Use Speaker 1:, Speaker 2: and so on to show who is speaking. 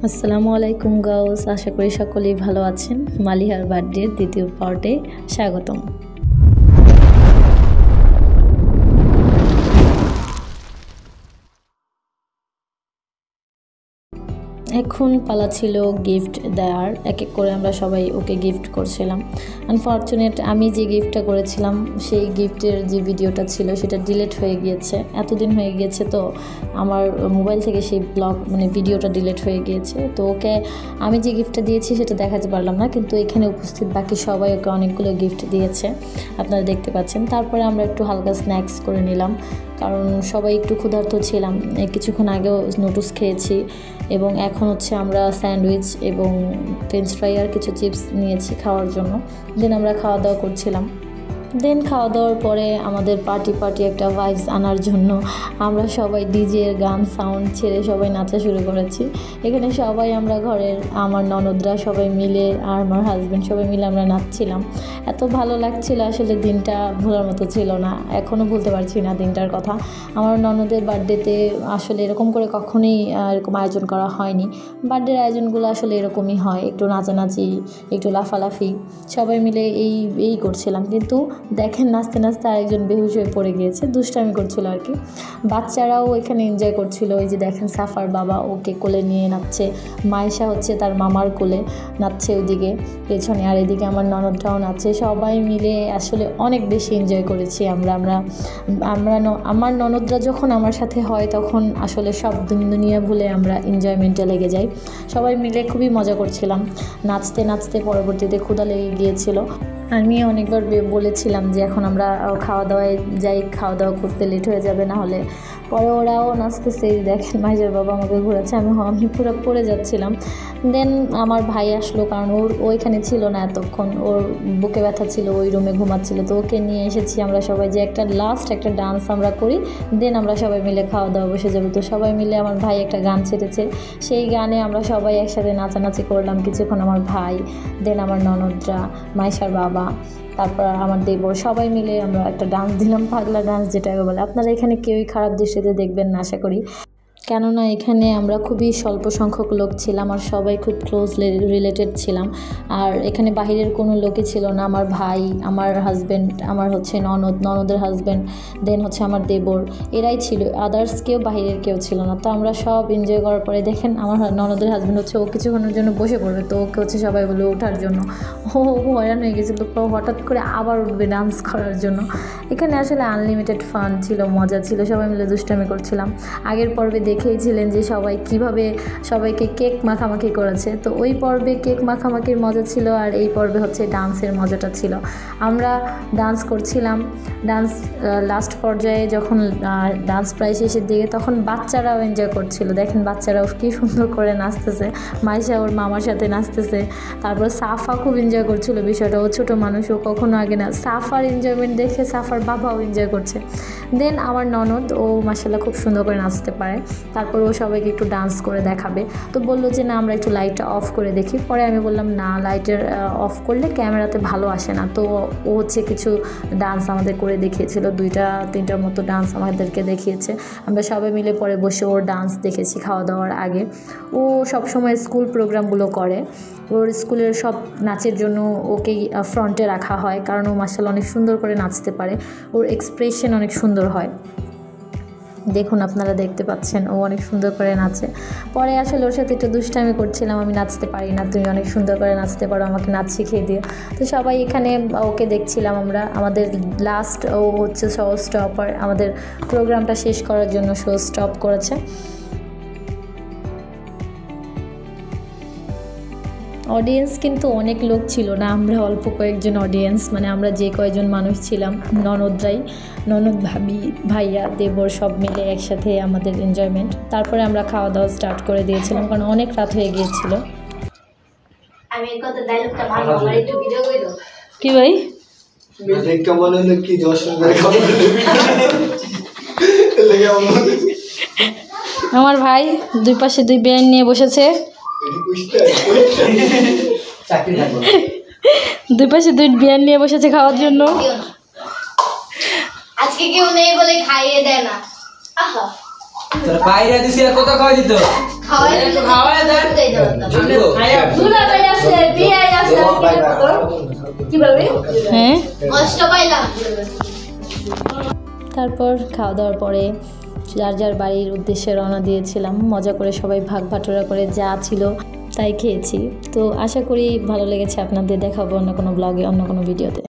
Speaker 1: আসসালামু আলাইকুম গাউস, আশা করি সকলেই ভালো আছেন। মালিহার বার্থডের দ্বিতীয় পার্টে স্বাগতম। এখন পালা ছিল গিফট দেওয়ার। এক এক করে আমরা সবাই ওকে গিফট করছিলাম। আনফর্চুনেট আমি যে গিফটটা করেছিলাম সেই গিফটের যে ভিডিওটা ছিল সেটা ডিলিট হয়ে গিয়েছে। এতদিন হয়ে গিয়েছে তো আমার মোবাইল থেকে সেই ভিডিওটা ডিলিট হয়ে গিয়েছে। তো ওকে আমি যে গিফটটা দিয়েছি সেটা দেখাতে পারলাম না, কিন্তু এখানে উপস্থিত বাকি সবাই ওকে অনেকগুলো গিফট দিয়েছে, আপনারা দেখতে পাচ্ছেন। তারপরে আমরা একটু হালকা স্ন্যাক্স করে নিলাম, কারণ সবাই একটু ক্ষুধার্ত ছিলাম। কিছুক্ষণ আগেও নুডলস খেয়েছি এবং এখন হচ্ছে আমরা স্যান্ডউইচ এবং ফ্রেঞ্চ ফ্রাই আর কিছু চিপস নিয়েছি খাওয়ার জন্য। দেন আমরা খাওয়া দাওয়া করছিলাম। দেন খাওয়া দাওয়ার পরে আমাদের পার্টি একটা ভাইবস আনার জন্য আমরা সবাই ডিজের গান সাউন্ড ছেড়ে সবাই নাচা শুরু করেছি। এখানে সবাই আমরা ঘরের আমার ননদরা সবাই মিলে আর আমার হাজব্যান্ড সবাই মিলে আমরা নাচছিলাম। এত ভালো লাগছিল, আসলে দিনটা ভোলার মতো ছিল না। এখনও ভুলতে পারছি না দিনটার কথা। আমার ননদের বার্থডেতে আসলে এরকম করে কখনোই এরকম আয়োজন করা হয়নি। বার্থডের আয়োজনগুলো আসলে এরকমই হয়, একটু নাচানাচি, একটু লাফালাফি, সবাই মিলে এই করছিলাম। কিন্তু দেখেন নাচতে নাচতে আরেকজন বেহুশ হয়ে পড়ে গিয়েছে, দুষ্টামি করছিল আর কি। বাচ্চারাও এখানে এনজয় করছিল। ওই যে দেখেন সাফার বাবা ওকে কোলে নিয়ে নাচছে, মায়েশা হচ্ছে তার মামার কোলে নাচছে ওইদিকে পেছনে, আর এদিকে আমার ননদটাও নাচছে। সবাই মিলে আসলে অনেক বেশি এনজয় করেছি আমরা। আমার ননদরা যখন আমার সাথে হয় তখন আসলে সব দুনিয়া ভুলে আমরা এনজয়মেন্টে লেগে যাই। সবাই মিলে খুবই মজা করছিলাম। নাচতে নাচতে পরবর্তীতে ক্ষুধা লেগে গিয়েছিল। আমি অনেকবার বলেছিলাম যে এখন আমরা খাওয়া দাওয়ায় যাই, খাওয়া দাওয়া করতে লেট হয়ে যাবে না হলে। পরে ওরাও নাচতেছে, দেখেন মাইজার বাবা আমাকে ঘুরাচ্ছে, আমি পুরো পড়ে যাচ্ছিলাম। দেন আমার ভাই আসলো, কারণ ওইখানে ছিল না এতক্ষণ, ওর বুকে ব্যথা ছিল, ওই রুমে ঘুমাচ্ছিল। তো ওকে নিয়ে এসেছি আমরা সবাই যে একটা ডান্স আমরা করি, দেন আমরা সবাই মিলে খাওয়া দাওয়া বসে যাবো। তো সবাই মিলে আমার ভাই একটা গান ছেড়েছে, সেই গানে আমরা সবাই একসাথে নাচানাচি করলাম কিছুক্ষণ। আমার ভাই, দেন আমার ননদরা, মাইশার বাবা, তারপর আমার দেবর, সবাই মিলে আমরা একটা ডান্স দিলাম, পাগলা ডান্স যেটাকে বলে। আপনারা এখানে কেউই খারাপ দৃষ্টিতে দেখবেন না আশা করি, কেননা এখানে আমরা খুবই স্বল্প সংখ্যক লোক ছিলাম আর সবাই খুব ক্লোজলি রিলেটেড ছিলাম। আর এখানে বাহিরের কোনো লোকই ছিল না। আমার ভাই, আমার হাজব্যান্ড, আমার হচ্ছে ননদের হাজব্যান্ড, দেন হচ্ছে আমার দেবর, এরাই ছিল, আদার্স কেউ বাহিরের কেউ ছিল না। তো আমরা সব এনজয় করার পরে দেখেন আমার ননদের হাজব্যান্ড হচ্ছে ও কিছুক্ষণের জন্য বসে পড়বে, তো ওকে হচ্ছে সবাই বলে ওঠার জন্য। ও হয়রান হয়ে গেছিলো, তো হঠাৎ করে আবার উঠবে ডান্স করার জন্য। এখানে আসলে আনলিমিটেড ফান ছিল, মজা ছিল, সবাই মিলে দুষ্টামি করছিলাম। আগের পর্বে দেখেইছিলেন যে সবাই কিভাবে সবাইকে কেক মাখামাখি করেছে, তো ওই পর্বে কেক মাখামাখির মজা ছিল আর এই পর্বে হচ্ছে ডান্সের মজাটা ছিল। আমরা ডান্স করছিলাম। ডান্স লাস্ট পর্যায়ে যখন ডান্স প্রায় শেষের দিকে তখন বাচ্চারাও এনজয় করছিল। দেখেন বাচ্চারাও কী সুন্দর করে নাচতেছে, মাইশা ওর মামার সাথে নাচতেছে। তারপর সাফা খুব এনজয় করছিল বিষয়টা, ও ছোটো মানুষ, ও কখনো আগে না। সাফার এনজয়মেন্ট দেখে সাফার বাবাও এনজয় করছে। দেন আমার ননদ, ও মাশাআল্লাহ খুব সুন্দর করে নাচতে পারে। তারপর ও সবাইকে একটু ডান্স করে দেখাবে, তো বললো যে না আমরা একটু লাইটটা অফ করে দেখি। পরে আমি বললাম না, লাইটের অফ করলে ক্যামেরাতে ভালো আসে না। তো ও হচ্ছে কিছু ডান্স আমাদের করে দেখিয়েছিল, 2-3টার মতো ডান্স আমাদেরকে দেখিয়েছে। আমরা সবাই মিলে পরে বসে ওর ডান্স দেখেছি খাওয়া দাওয়ার আগে। ও সবসময় স্কুল প্রোগ্রামগুলো করে, ওর স্কুলের সব নাচের জন্য ওকেই ফ্রন্টে রাখা হয়, কারণ ও মাশাআল্লাহ অনেক সুন্দর করে নাচতে পারে, ওর এক্সপ্রেশন অনেক সুন্দর হয়। দেখুন আপনারা দেখতে পাচ্ছেন ও অনেক সুন্দর করে নাচে। পরে আসলে ওর সাথে একটু দুষ্টামি করছিলাম, আমি নাচতে পারি না, তুমি অনেক সুন্দর করে নাচতে পারো, আমাকে নাচ শিখিয়ে দিও। তো সবাই এখানে ওকে দেখছিলাম আমরা। আমাদের লাস্ট ও হচ্ছে শো স্টপার, আমাদের প্রোগ্রামটা শেষ করার জন্য শো স্টপ করেছে। অডিয়েন্স কিন্তু অনেক লোক ছিল না, আমরা অল্প কয়েকজন অডিয়েন্স, আমরা যে কয়েকজন মানুষ ছিলাম, ননদ ভাবি, ভাইয়া, দেবর সব মিলে একসাথে আমাদের এনজয়মেন্ট। তারপরে আমরা খাওয়া দাওয়া স্টার্ট করে দিয়েছিলাম, কারণ অনেক রাত হয়ে গিয়েছিল। কি ভাই আমার ভাই দুই পাশে 2 বেয়ান নিয়ে বসেছে, 2 পাশে 2 বিয়ার নিয়ে বসেছে খাওয়ার জন্য।
Speaker 2: আজকে কেউ নেই বলে খাইয়ে দেয় না। আহা
Speaker 3: তোর বাইরে দিছি আর কত খাওয়া দিত, খাওয়াই দেন
Speaker 2: দুলাভাই আছে, বিয়ে আছে, কি বলবি?
Speaker 1: হ্যাঁ
Speaker 2: কষ্ট পাইলাম।
Speaker 1: তারপর খাওয়া দাওয়ার পরে যার যার বাড়ির উদ্দেশ্যে রওনা দিয়েছিলাম। মজা করে সবাই ভাগ বাটোরা করে যা ছিল তাই খেয়েছি। তো আশা করি ভালো লেগেছে আপনাদের। দেখাবো অন্য কোনো ব্লগে, অন্য কোনো ভিডিওতে।